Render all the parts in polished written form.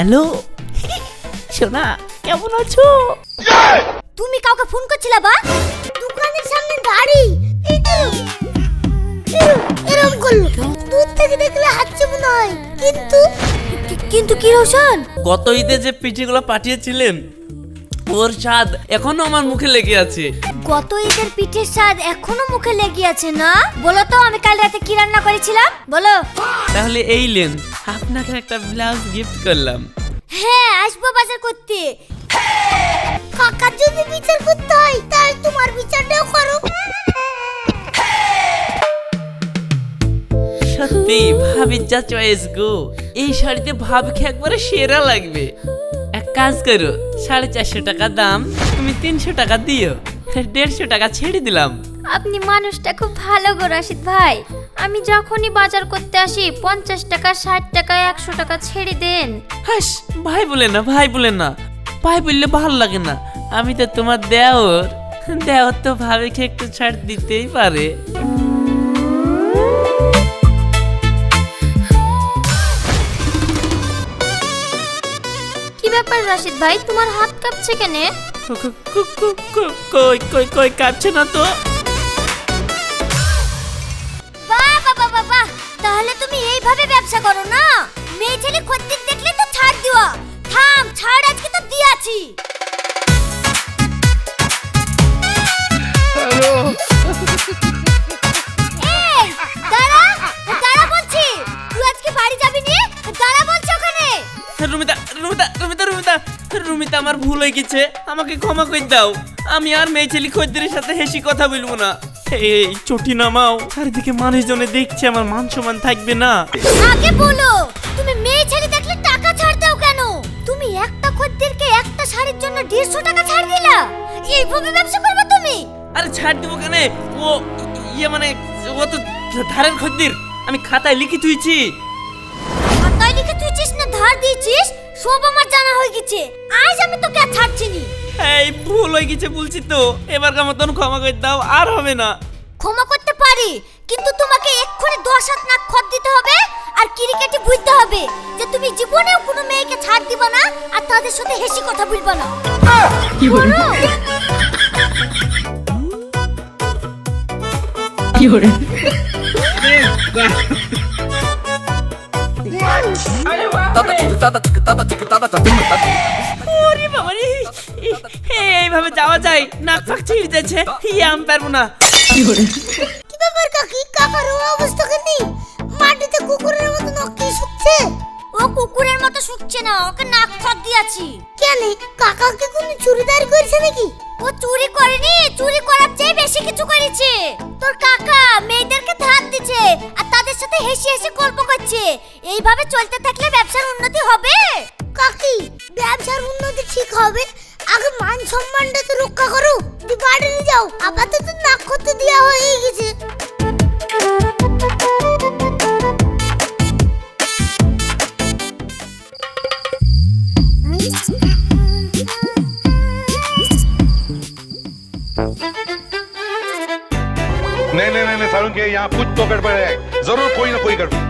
Hello সোনা, কেমন আছো? তুমি কাউকে ফোন করছিলা বা? দোকানের সামনে গাড়ি এরকম করলো, দূর থেকে দেখলে হাঁটছে মনে হয়, কিন্তু কি রোশন, গত ঈদে যে পিঠেগুলো পাঠিয়েছিলেন ওর স্বাদ এখনো আমার মুখে লেগে আছে। গত ঈদের পিঠের স্বাদ এখনো মুখে লেগে আছে না? বলো তো আমি কাল রাতে কি রান্না করেছিলাম, বলো। তাহলে এই লেন, আপনাকে একটা ব্লাউজ গিফট করলাম। হ্যাঁ, আসবো বাজার করতে। কাকা যদি বিচার করতে হয় তাহলে তোমার বিচারটাও করো। সত্যি ভাবির যা চয়েস গো, এই শাড়িতে ভাবিকে একবারে সেরা লাগবে। এক কাজ করো, 450 টাকা দাম, তুমি 300 টাকা দিও, 150 টাকা ছেড়ে দিলাম। আপনি মানুষটা খুব ভালো গো রাশিদ ভাই। আমি যখনই বাজার করতে আসি 50 টাকা, 60 টাকা, 100 টাকা ছেড়ে দেন। হাস, ভাই বলে না, ভাই বলে না, ভাই বললে ভালো লাগে না। আমি তো তোমার দেওর, দেওর তো ভাবিকে একটু ছাড় দিতেই পারে। কি ব্যাপার রাশিদ ভাই, তোমার হাত কাঁপছে কেন? কই কই কই কাঁপছে না তো। বাহ, তাহলে তুমি এইভাবে ব্যবসা করো না? মেয়ে ছেলে খদ্দের দেখলে তো ছাড় দিও। থাম, ছাড় আজকে তো দিয়াছি। এই দাঁড়া, দাঁড়া বলছি, তুই আজকে বাড়ি যাবি নি? দাঁড়া বলছি ওখানে। রুমিতা রুমিতা রুমিতা রুমিতা রুমিতা, আমার ভুল হয়ে গেছে, আমাকে ক্ষমা করে দাও। আমি আর মেয়ে ছেলে খদ্দের সাথে হেসি কথা বলবো না। এই চটি নামাও, চারিদিকে মানুষজনে দেখছে, আমার মান সম্মান থাকবে না। আগে বলো, তুমি মেয়ে ছেলে দেখলে টাকা ছাড় দাও কেন? তুমি একটা খদ্দেরকে একটা শাড়ির জন্য 150 টাকা ছাড় দিলা? এইভাবে ব্যবসা করবে তুমি? আরে ছাড় দিব কেন? ও মানে ও তো ধারের খদ্দের, আমি খাতায় লিখে তুইছি। খাতায় লিখে তুইছিস না ধার দিয়েছিস সব আমার জানা হয়ে গেছে। আজ আমি তোকে আর ছাড়ছি নি। এই ভুল হয়ে গেছে বলছি তো, এবারকার মতন ক্ষমা করে দাও, আর হবে না। ক্ষমা করতে পারি, কিন্তু তোমাকে এক্ষুনি 10 হাত নাক খত দিতে হবে আর ক্রিকেটে বুঝতে হবে যে তুমি জীবনেও কোনো মেয়েকে ছাড় দিবা না আর তাদের সাথে হেসি কথা বলবা না। কি বলো? কি করে? ওরে বাবা রে, এইভাবে যাওয়া যায়? নাক ফাক ছিঁড়ে যাচ্ছে, আমি পারবো না। কি করে? কি ব্যাপার কাকি, কাকার অবস্থা কেন? মাটিতে কুকুরের মতো নখ কি শুকছে? ও কুকুরের মতো শুকছে না, ওকে নাক খত দিয়েছি। কেন, কাকা কি কোনো চুরিদারি করেছে নাকি? ও চুরি করেনি, চুরি করার চেয়ে বেশি কিছু করেছে। তোর কাকা মেয়েদেরকে ধার দিচ্ছে আর তাদের সাথে হেসে হেসে গল্প করছে। এইভাবে চলতে থাকলে ব্যবসার উন্নতি হবে? কাকি, ব্যবসার উন্নতি ঠিক হবে, আগে মান সম্মানটা তো রক্ষা করো। বাড়ি নিয়ে যাও, আপাতত নাক করতে দেওয়া হয়ে গেছে। नहीं नहीं नहीं सारुण के यहाँ कुछ तो गड़बड़ है, जरूर कोई ना कोई गड़बड़।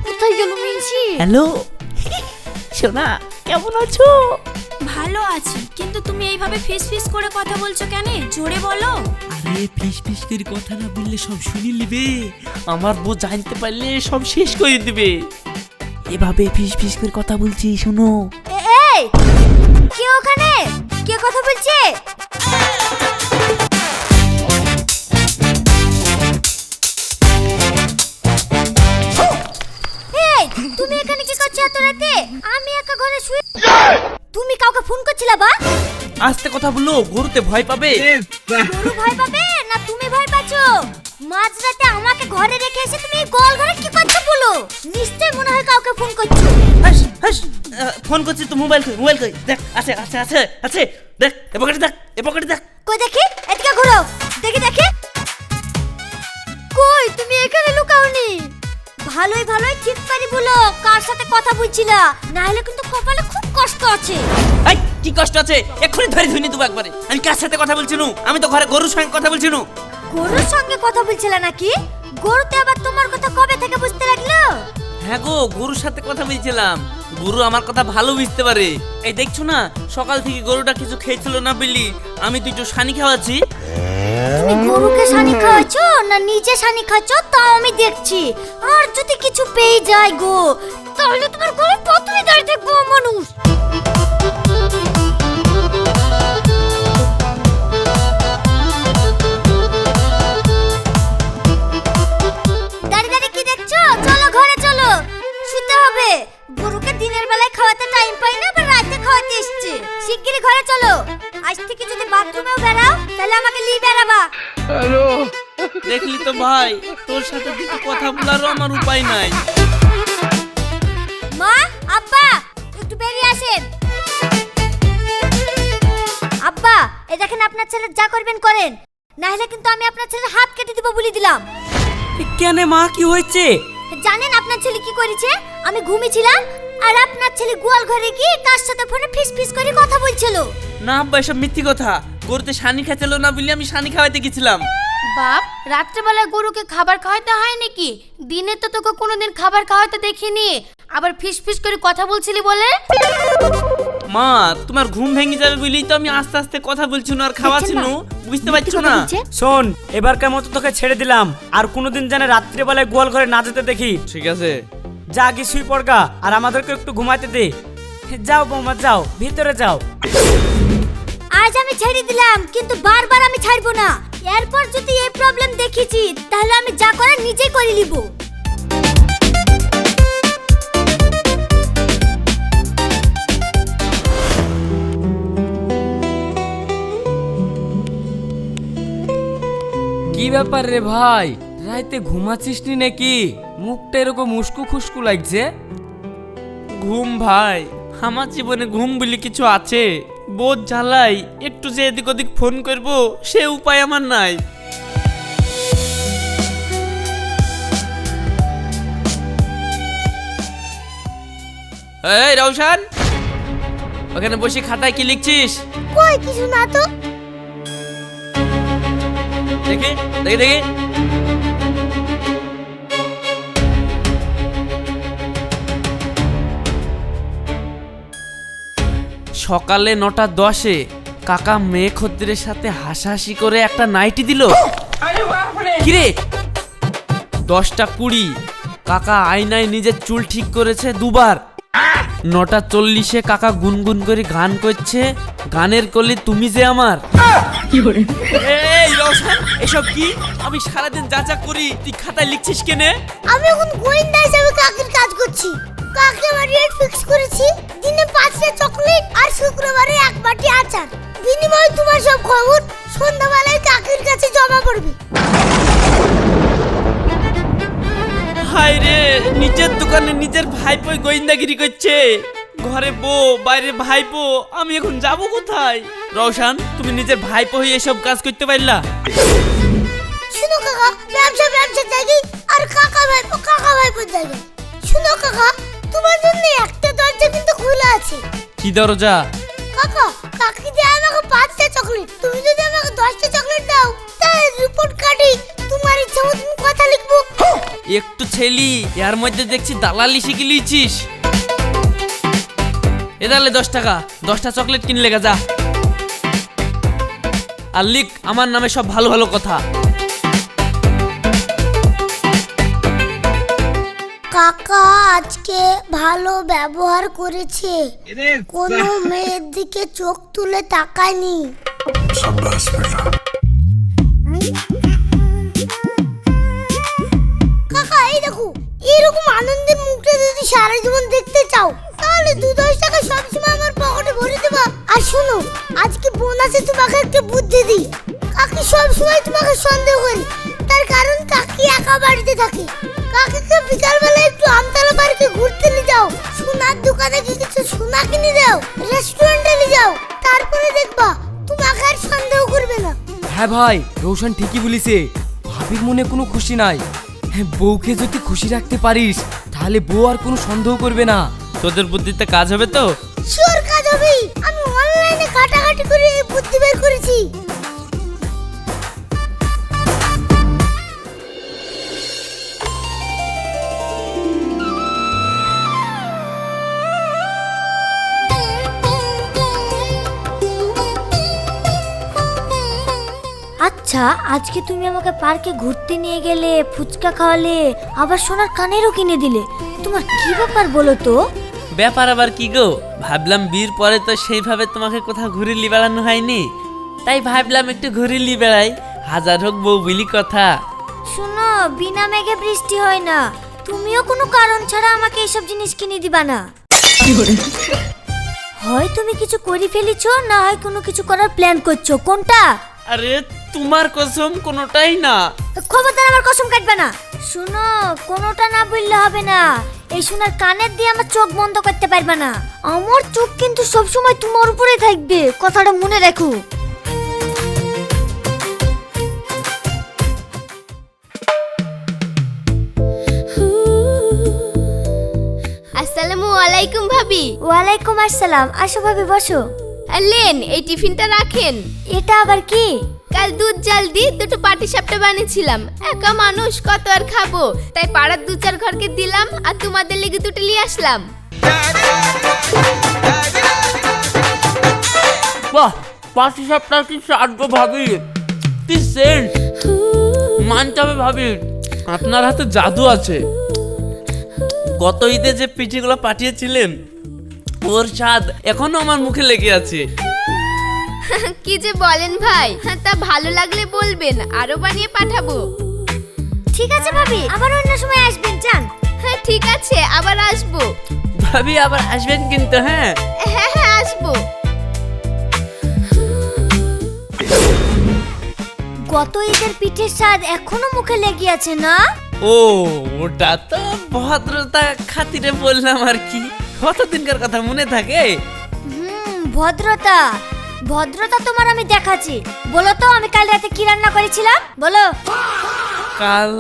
কোথায় গেল মিনছি? হ্যালো সোনা, কেমন আছো? ভালো আছি, কিন্তু তুমি এইভাবে ফিস ফিস করে কথা বলছো কেন? জোরে বলো। আরে ফিস ফিস করে কথা না বললে সব শুনি লিবে, আমার বউ জানতে পারলে সব শেষ করে দিবে। এভাবে ফিস ফিস করে কথা বলছি, শোনো। এই কে ওখানে? কে কথা বলছে? এই তুমি এখানে কি করছো এত রাতে? আমি একা ঘরে শুয়ে। তুমি কাউকে ফোন করছিলা বা? আস্তে কথা বলো, গরুতে ভয় পাবে। গরু ভয় পাবে না তুমি ভয় পাচ্ছো? মা মাঝরাতে আমাকে ঘরে রেখে এসে তুমি এই গোল ঘরে কি করছো বলো? নিশ্চয়ই মনে হয় কাউকে ফোন করছো। হাস হাস ফোন করছি তো, মোবাইল কই দেখ, আছে আছে আছে আছে, দেখ এ পকেটে দেখ। কই দেখি, এদিকে ঘুরো, দেখি। কই তুমি এখানে লুকাওনি? ভালোই ঠিক পারি বলো কার সাথে কথা বলছিলা, না হলে কিন্তু কপালে খুব কষ্ট আছে। এই কি কষ্ট আছে? এক্ষুনি ধরে ধুইনি দেবো একবারে। আমি কার সাথে কথা বলছি নু? আমি তো ঘরে গরুর সঙ্গে কথা বলছি নু। গরুর সঙ্গে কথা বলছিলা নাকি? গরুতে আবার তোমার কথা কবে থেকে বুঝতে লাগলো? হ্যাঁ গো, গরুর সাথে কথা বলছিলাম। গরু আমার কথা ভালো বুঝতে পারে। এই দেখছো না, সকাল থেকে গরুটা কিছু খেয়েছিল না বলি আমি তো একটু সানি খাওয়াচ্ছি। তুমি গরুকে সানি খাওয়াছো না নিজে সানি খাচ্ছ তাও আমি দেখছি। আর যদি কিছু পেয়ে যায় গো, তাহলে তোমার গলায় কতই দাঁড়িয়ে থাকবো মানুষ। দাঁড়িয়ে কি দেখছো? চলো ঘরে চলো, শুতে হবে। গরুকে দিনের বেলায় খাওয়াতে টাইম পাই না, আবার রাতে খাওয়াতে এসছে। শিগগিরই ঘরে চলো। আজ থেকে যদি বাথরুমেও বেরাও তাহলে আমাকে নিয়ে বেরাবা। দেখলি তো ভাই, তোর সাথে দুটো কথা বলারও আমার উপায় নাই। মা, আব্বা, একটু বেরিয়ে আসেন। আব্বা, এই দেখেন আপনার ছেলে যা করবেন করেন, না হলে কিন্তু আমি আপনার ছেলের হাত কেটে দিব বলে দিলাম। কেন মা, কি হয়েছে? জানেন আপনার ছেলে কি করেছে? আমি ঘুমিয়েছিলাম আর আপনার ছেলে গোয়াল ঘরে গিয়ে কার সাথে ফোনে ফিস করে কথা বলছিল। না আব্বা, এসব মিথ্যি কথা। গরুতে সানি খাচ্ছিল না বলে আমি সানি খাওয়াতে গেছিলাম। বাপ, রাত্রেবেলায় গরুকে খাবার খাওয়াতে হয় নাকি? দিনে তো তোকে কোনোদিন খাবার খাওয়াতে দেখিনি, আবার ফিস করে কথা বলছিলি বলে। মা, তোমার ঘুম ভেঙে যাবে বলেই তো আমি আস্তে আস্তে কথা বলছি না আর খাওয়াচ্ছি না, বুঝতে পারছো না? শোন, এবারকার মতো তোকে ছেড়ে দিলাম, আর কোনোদিন যেন রাত্রিবেলায় গোয়াল ঘরে না যেতে দেখি। ঠিক আছে। যা আগে শুই পড়গা, আর আমাদেরকে একটু ঘুমাতে দে। যাও বৌমা, যাও ভিতরে যাও। আজ আমি ছেড়ে দিলাম, কিন্তু বারবার আমি ছাড়বো না। এরপর যদি এই প্রবলেম দেখেছি তাহলে আমি যা করার নিজেই করে নিব। কি ব্যাপার রে ভাই, রাইতে ঘুমাচ্ছিস নি নাকি? মুখটা এরকম উস্কু খুস্কু লাগছে। ঘুম ভাই, আমার জীবনে ঘুম বলে কিছু আছে? বোধ জ্বালাই, একটু যে এদিক ওদিক ফোন করবো সে উপায় আমার নাই। এই রওশন, ওখানে বসে খাতায় কি লিখছিস? কই কিছু না তো। দেখি দেখি দেখি। সকালে 9:10 কাকা মেয়ে খদ্দের সাথে হাসাহাসি করে একটা নাইটি দিল। কিরে 10:20 কাকা আয়নায় নিজের চুল ঠিক করেছে দুবার। 9:40 কাকা গুনগুন করে গান করছে, গানের কলি তুমি যে আমার। এই রওশন, এসব কি? আমি সারাদিন যা করি তুই খাতায় লিখছিস কেনে? আমি এখন গোয়েন্দা হিসেবে কাকের কাজ করছি। কাকে আমার রেট ফিক্স করেছি, দিনে 5টা চকলেট আর শুক্রবারে 1 বাটি আচার। বিনিময়ে তোমার সব খবর সন্ধ্যাবেলায় কাকের কাছে জমা পড়বে। হায় রে, নিজের দোকানে নিজের ভাইপোই গোয়েন্দাগিরি করছে। ঘরে বউ, বাইরে ভাইপো, আমি এখন যাব কোথায়? রওশন, তুমি নিজের ভাইপো হয়ে এসব কাজ করতে পারলা? শুনো কাকা, ব্যবসা জায়গায় আর কাকা ভাইপোর জায়গায়। শুনো কাকা, তোমার জন্য একটা দরজা কিন্তু খোলা আছে। কি দরজা? কাকা, কাকি দিয়ে আমাকে 5টা চকলেট, তুমি যদি আমাকে 10টা চকলেট দাও তাহলে রিপোর্ট কার্ডে তোমার ইচ্ছা মতো কথা লিখবো। একটু ছেলি, এর মধ্যে দেখছি দালালি শিখে লিছিস। এ তাহলে 10 টাকা, 10টা চকলেট কিনলে যা, আর লিখ আমার নামে সব ভালো ভালো কথা। কাকা আজকে ভালো ব্যবহার করেছে, কোনো মেয়ের দিকে চোখ তুলে তাকায়নি। কাকা এই দেখো, এরকম আনন্দের মুখটা যদি সারা জীবন দেখতে চাও তাহলে 2-10 টাকা সবসময় আমার পকেটে ভরে দেবা। আর শোনো, আজকে বোনাসে তোমাকে একটা বুদ্ধি দিই। কাকি সবসময় তোমাকে সন্দেহ করি, তার কারণ কাকি কাকা বাড়িতে থাকে। কাকাকে বিকালবেলা একটু আমতলা পার্কে ঘুরতে নিয়ে যাও, সোনার দোকানে গিয়ে কিছু সোনা কিনে দাও, রেস্টুরেন্টে নিয়ে যাও, তারপরে দেখবা তোমাকে আর সন্দেহ করবে না। হ্যাঁ ভাই, রোশন ঠিকই বলিছে। ভাবির মনে কোনো খুশি নাই। হ্যাঁ, বউকে যদি খুশি রাখতে পারিস তাহলে বউ আর কোনো সন্দেহ করবে না। তোদের বুদ্ধিতে কাজ হবে তো? শিওর কাজ হবে। আমি অনলাইনে ঘাটাঘাটি করে এই বুদ্ধি বের করেছি। আচ্ছা, আজকে তুমি আমাকে পার্কে ঘুরতে নিয়ে গেলে, ফুচকা খাওয়ালে, আবার সোনার কানেরও কিনে দিলে, তোমার কি ব্যাপার বলো তো? ব্যাপার আবার কি গো, ভাবলাম বিয়ের পরে তো সেইভাবে তোমাকে কোথাও ঘুরে লি বেড়ানো হয়নি, তাই ভাবলাম একটু ঘুরে লি বেড়াই, হাজার হোক বউ বলি কথা। শোনো, বিনা মেঘে বৃষ্টি হয় না। তুমিও কোনো কারণ ছাড়া আমাকে এইসব জিনিস কিনে দিবা না। হয় তুমি কিছু করে ফেলেছো, না হয় কোনো কিছু করার প্ল্যান করছো। কোনটা? আরে তোমার কসম কোনোটাই না। খবরদার আমার কসম কাটবে না। শোনো, কোনোটা না বললে হবে না। এই সোনার কানের দিয়ে আমার চোখ বন্ধ করতে পারবে না। আমার চোখ কিন্তু সবসময় তোমার উপরে থাকবে, কথাটা মনে রাখো। আসসালামু আলাইকুম ভাবি। ওয়ালাইকুম আসসালাম। আসো ভাবি, বসো। আর লেন, এই টিফিনটা রাখেন। এটা আবার কি? কাল দুধ জাল দিয়ে দুটো পাটি সাপটা বানিয়েছিলাম, একা মানুষ কত আর খাবো, তাই পাড়ার 2-4 ঘরকে দিলাম আর তোমাদের লেগে দুটো নিয়ে আসলাম। বাহ, পাঁচি সাপটার কি স্বাদ গো ভাবি, কি সেন্ট! মানতে হবে ভাবি, আপনার হাতে জাদু আছে। গত ঈদে যে পিঠিগুলো পাঠিয়েছিলেন, ওর স্বাদ এখনো আমার মুখে লেগে আছে। কি যে বলেন ভাই, তা ভালো লাগলে বলবেন, আরো বানিয়ে পাঠাবো। ঠিক আছে ভাবি, আবার অন্য সময় আসবেন। যান। হ্যাঁ ঠিক আছে, আবার আসবো। ভাবি আবার আসবেন কিন্তু। হ্যাঁ হ্যাঁ হ্যাঁ আসবো। গত ঈদের পিঠের স্বাদ এখনো মুখে লেগে আছে না? ও, ওটা তো ভদ্রতা খাতিরে বললাম আর কি, কতদিনকার কথা মনে থাকে। ভদ্রতা ভদ্রতা তোমার আমি দেখাচ্ছি। বলো তো, আমি কাল রাতে কি রান্না করেছিলাম? বলো। কাল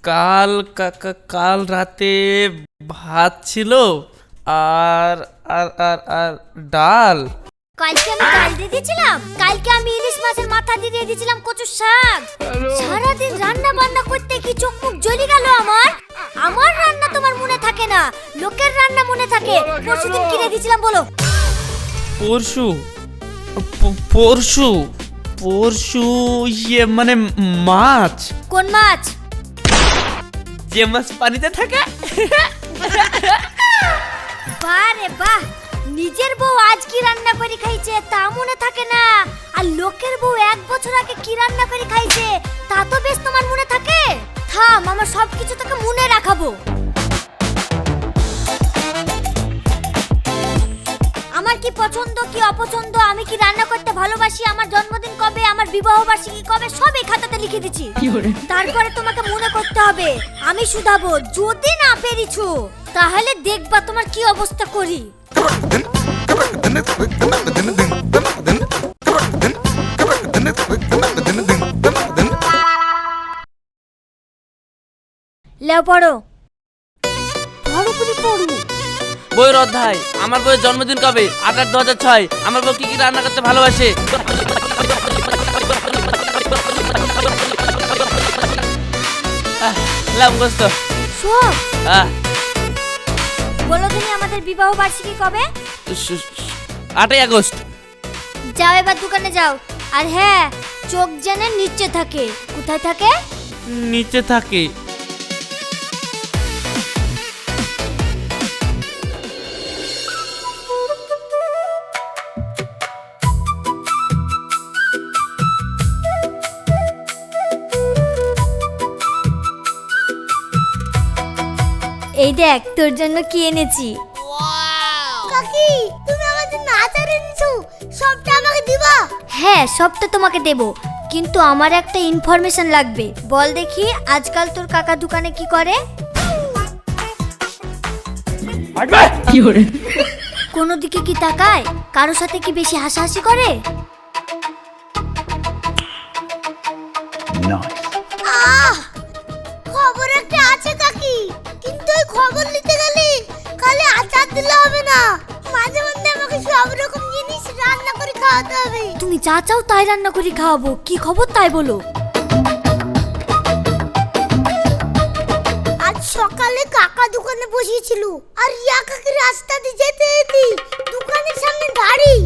কাল কাল রাতে ভাত ছিল আর আর আর আর ডাল। কালকে আমি ডাল দিয়ে দিয়েছিলাম, কালকে আমি ইলিশ মাছের মাথা দিয়ে দিয়েছিলাম কচুর শাক। সারাদিন রান্না বান্না করতে কি চোখ মুখ জ্বলে গেল আমার। আমার রান্না তোমার মনে থাকে না, লোকের রান্না মনে থাকে। পরশুদিন কিনে দিয়েছিলাম, বলো। পরশু পরশু পরশু ইয়ে মানে মাছ। কোন মাছ? যে মাছ পানিতে থাকে। বাহ রে বাহ, নিজের বউ আজ কি রান্না করে খাইছে তা মনে থাকে না, আর লোকের বউ 1 বছর আগে কি রান্না করে খাইছে তা তো বেশ তোমার মনে থাকে। থাম, আমার সবকিছু তোকে মনে রাখাবো। আমার কি পছন্দ কি অপছন্দ, আমি কি রান্না করতে ভালোবাসি, আমার জন্মদিন কবে, আমার বিবাহ বার্ষিকী কবে, সব এই খাতাতে লিখে দিচ্ছি। তারপরে তোমাকে মনে করতে হবে, আমি শুধাবো। যদি না পেরেছো তাহলে দেখবা তোমার কি অবস্থা করি। লেও পড়ো। পড়ো পুরি পড়ো। বইয়ের অধ্যায়, আমার বইয়ের জন্মদিন কবে? 8/8/2006। আমার বউ কি কি রান্না করতে ভালোবাসে? লাম গোস্ত। সব আহ, বলো তুমি, আমাদের বিবাহ বার্ষিকী কবে? 8ই আগস্ট। যাও, এবার দোকানে যাও। আর হ্যাঁ, চোখ যেন নিচে থাকে। কোথায় থাকে? নিচে থাকে। এই দেখ, তোর জন্য কি এনেছি। কাকি, তুমি আমার জন্য আচার এনেছো, সবটা আমাকে দিবা? হ্যাঁ, সবটা তোমাকে দেব, কিন্তু আমার একটা ইনফরমেশন লাগবে। বল দেখি আজকাল তোর কাকা দোকানে কি করে? কোনো দিকে কি তাকায়? কারো সাথে কি বেশি হাসাহাসি করে? খবর একটা আছে কাকি, কিন্তু ওই খবর নিতে গেলে খালি আচার দিলে হবে না, মাঝে মধ্যে আমাকে সব রকম জিনিস রান্না করে খাওয়াতে হবে। তুমি যা চাও তাই রান্না করে খাওয়াবো। কি খবর তাই বলো। আজ সকালে কাকা দোকানে বসেছিল, আর রিয়া কাকি রাস্তা দিয়ে যেতে যেতে দোকানের সামনে দাঁড়িয়ে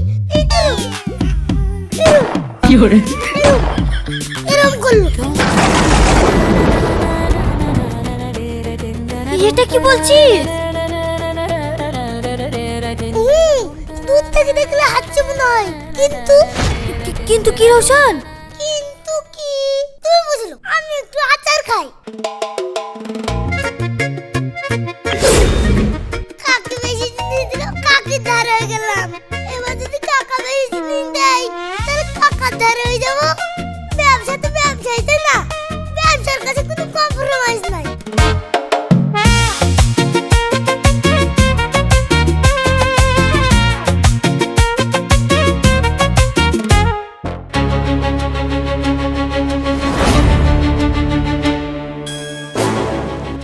এরকম করলো। এটা কি বলছিস? দূর থেকে দেখলে হাঁটছে মনে হয়, কিন্তু কি রোশন? কিন্তু কি তুমি বুঝলো, আমি একটু আচার খাই। কাকে বেশি জিনিস দিল, কাকে ধার হয়ে গেলাম। এবার যদি কাকা বেশি জিনিস দেয় তাহলে কাকার ধার হয়ে যাবো। ব্যবসা তো ব্যবসাই, তাই না? ব্যবসার কাছে কোনো কম্প্রোমাইজ নাই।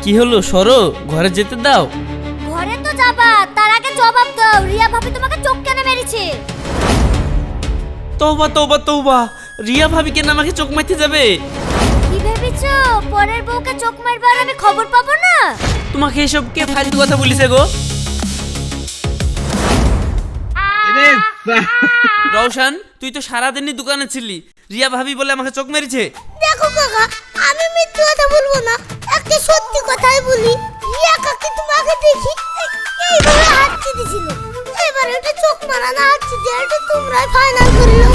কি হলো, সরো, ঘরে যেতে দাও। ঘরে তো যাবা, তার আগে জবাব দাও, রিয়া ভাবি তোমাকে চোখ কেন মেরেছে? তওবা তওবা তওবা, রিয়া ভাবি কেন আমাকে চোখ মারতে যাবে? কি ভেবেছো পরের বউকে চোখ মারবার আমি খবর পাবো না? তোমাকে এসব কে ফালতু কথা বলিছে গো? রওশন, তুই তো সারাদিনই দোকানে ছিলি, রিয়া ভাবি বলে আমাকে চোখ মেরেছে। দেখো কাকা, আমি মিথ্যে কথা বলবো না, একটা সত্যি কথাই বলি। রিয়া কাকি তোমাকে দেখি এইভাবে হাঁটতে দিছিল, এবার এটা চোখ মারা না হাঁটতে দিয়ে এটা তোমরাই ফাইনাল করলো।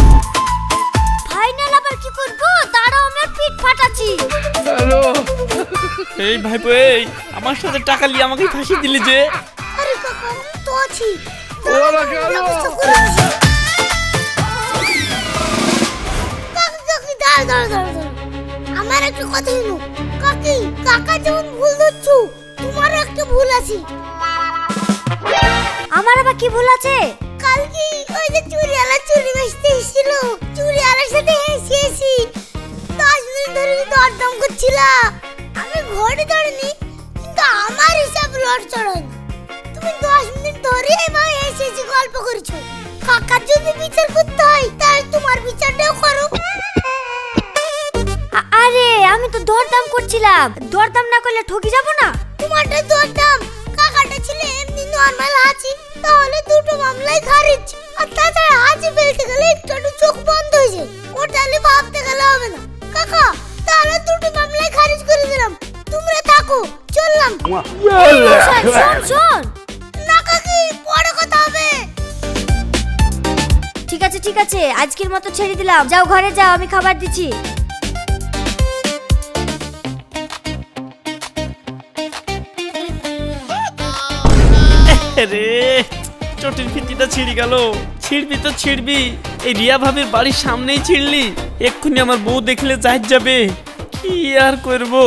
ফাইনাল আবার কি করবো? দাঁড়াও, আমি পিঠ ফাটাচ্ছি। এই ভাইপো, এই আমার সাথে টাকা নিয়ে আমাকে ফাঁসি দিলি যে। আরে কাকা, আমি তো আছি। আমার একটা কথা শুনো কাকি, কাকা যেমন ভুল ধরছো তোমারও একটা ভুল আছে। আমার আবার কি ভুল আছে? কালকে ওই যে চুরিওয়ালা চুরি বেচতে এসেছিল, চুরিওয়ালার সাথে হেসি 10 মিনিট ধরে দরদাম করছিলাম। আমি ঘরে দাঁড়ানি, কিন্তু আমার হিসাব লট চড়াই। তুমি 10 মিনিট ধরে এভাবে হেসে গল্প করছো। কাকার যদি বিচার করতে হয় তাহলে তোমার বিচারটাও করো। আরে আমি তো দরদাম করছিলাম, দরদাম না করলে ঠকি যাব না। তোমারটা দরদাম, কাকাটা ছিল এমনি নরমাল হাঁচি, তাহলে দুটো মামলাই খারিজ। আর তাছাড়া হাঁচি ফেলতে গেলে একটু চোখ বন্ধ হয়ে যায়, ওটা তাহলে ভাবতে গেলে হবে না। কাকা, তাহলে দুটো মামলাই খারিজ করে দিলাম, তোমরা থাকো, চললাম। শোন না কাকি, পরে কথা হবে। ঠিক আছে, আজকের মতো ছেড়ে দিলাম, যাও ঘরে যাও, আমি খাবার দিচ্ছি। রে, চটির ফিতিটা ছিঁড়ে গেল। ছিড়বি তো ছিড়বি, এই রিয়া ভাবির বাড়ির সামনেই ছিড়লি। এক্ষুনি আমার বউ দেখলে জাহিদ যাবে, কি আর করবো।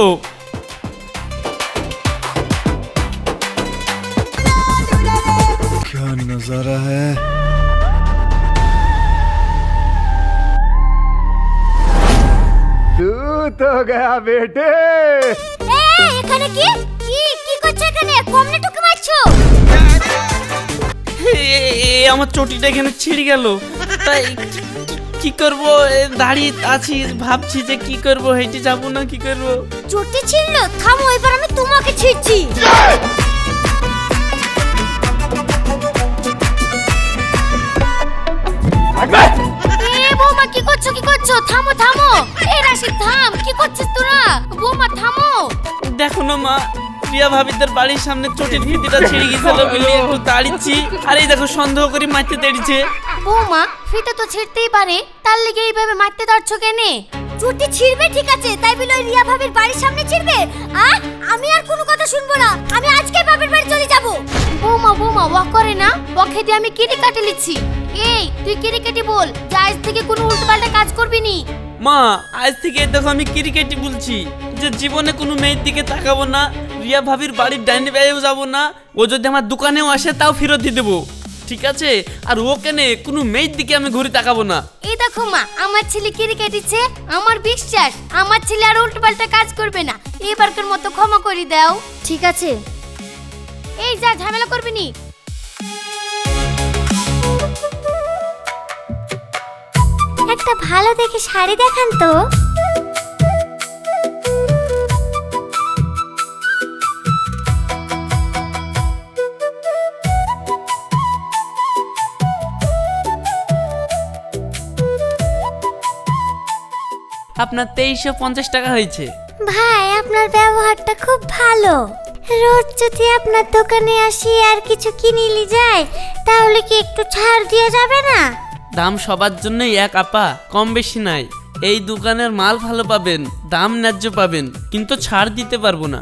क्या नजारा है। तू तो गया बेटे। এখানে কি কি করছো? এখানে কমনে টুকে মারছো? আমার চটিটা এখানে ছিঁড়ে গেল, তাই কি করবো, দাঁড়িয়ে আছি, ভাবছি যে কি করবো, হেঁটে যাবো না কি করবো। চটি ছিড়লো? থামো, এবার আমি তোমাকে ছিড়ছি। বৌমা কি করছো? থামো। এই রাশিদ থাম, কি করছিস তোরা? বৌমা থামো। দেখো না মা, রিয়া ভাবিদের বাড়ির সামনে চটির ফিতিটা ছিঁড়ে গেছিল বলে একটু দাঁড়িয়েছি, আর এই দেখো সন্দেহ করে মারতে তেড়িছে। বৌমা, ফিতে তো ছিঁড়তেই পারে, তার লেগে এইভাবে মারতে দাঁড়ছো কেনে? চটি ছিড়বে ঠিক আছে, তাই বলে রিয়া ভাবির বাড়ির সামনে ছিড়বে? আমি আর কোনো কথা শুনবো না, আমি আজকে বাপের বাড়ি চলে যাব। বৌমা ওয়াক করে না, ওকে দিয়ে আমি কেটে কাটে লিচ্ছি। এই তুই কেটে বল, আজ থেকে কোনো উল্টোপাল্টা কাজ করবি নি। মা আজ থেকে দেখো আমি ক্রিকেটই বলছি যে জীবনে কোনো মেয়ের দিকে তাকাবো না, রিয়া ভাবির বাড়ির ডাইনে বেয়েও যাবো না, ও যদি আমার দোকানেও আসে তাও ফেরত দিয়ে দেবো, ঠিক আছে? আর ও কেনে কোনো মেয়ের দিকে আমি ঘুরে তাকাবো না। এই দেখো মা, আমার ছেলে ক্রিকেটিছে, আমার বিশ্বাস আমার ছেলে আর উল্টোপাল্টা কাজ করবে না। এবারকার মতো ক্ষমা করে দাও। ঠিক আছে। এই যা, ঝামেলা করবি নি। একটা ভালো দেখে শাড়ি দেখান তো। আপনার 2350 টাকা হয়েছে। ভাই আপনার ব্যবহারটা খুব ভালো। রোজ যদি আপনার দোকানে আসি আর কিছু কিনিলি যায় তাহলে কি একটু ছাড় দেওয়া যাবে না? দাম সবার জন্যই এক আপা, কম বেশি নাই। এই দোকানের মাল ভালো পাবেন, দাম ন্যায্য পাবেন, কিন্তু ছাড় দিতে পারবো না।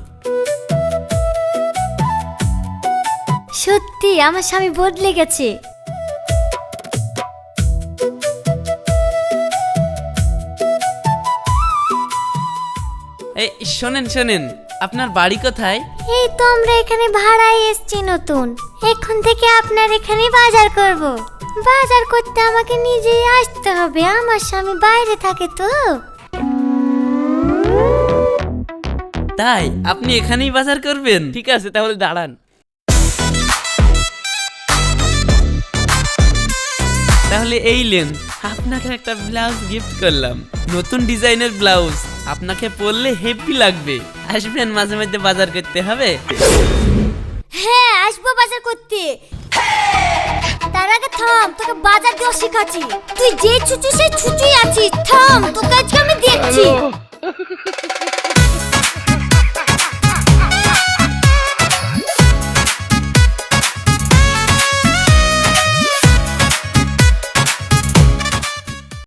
সত্যি আমার স্বামী বদলে গেছে। এই শোনেন শোনেন, আপনার বাড়ি কোথায়? এই তো আমরা এখানে ভাড়ায় এসেছি নতুন। এখন থেকে আপনার এখানে বাজার করব। বাজার করতে আমাকে নিজেই আসতে হবে, আমার স্বামী বাইরে থাকে তো। তাই আপনি এখানেই বাজার করবেন? ঠিক আছে তাহলে দাঁড়ান। তাহলে এই লেন, আপনাকে একটা ব্লাউজ গিফট করলাম, নতুন ডিজাইনের ব্লাউজ, আপনাকে পরলে হেভি লাগবে। আসবেন মাঝে মধ্যে বাজার করতে হবে। হ্যাঁ আসবো বাজার করতে। তার আগে থাম, তোকে বাজার দেওয়া শেখাচ্ছি। তুই যে ছুচু সে ছুচুই আছিস। থাম, তোকে আজকে আমি দেখছি।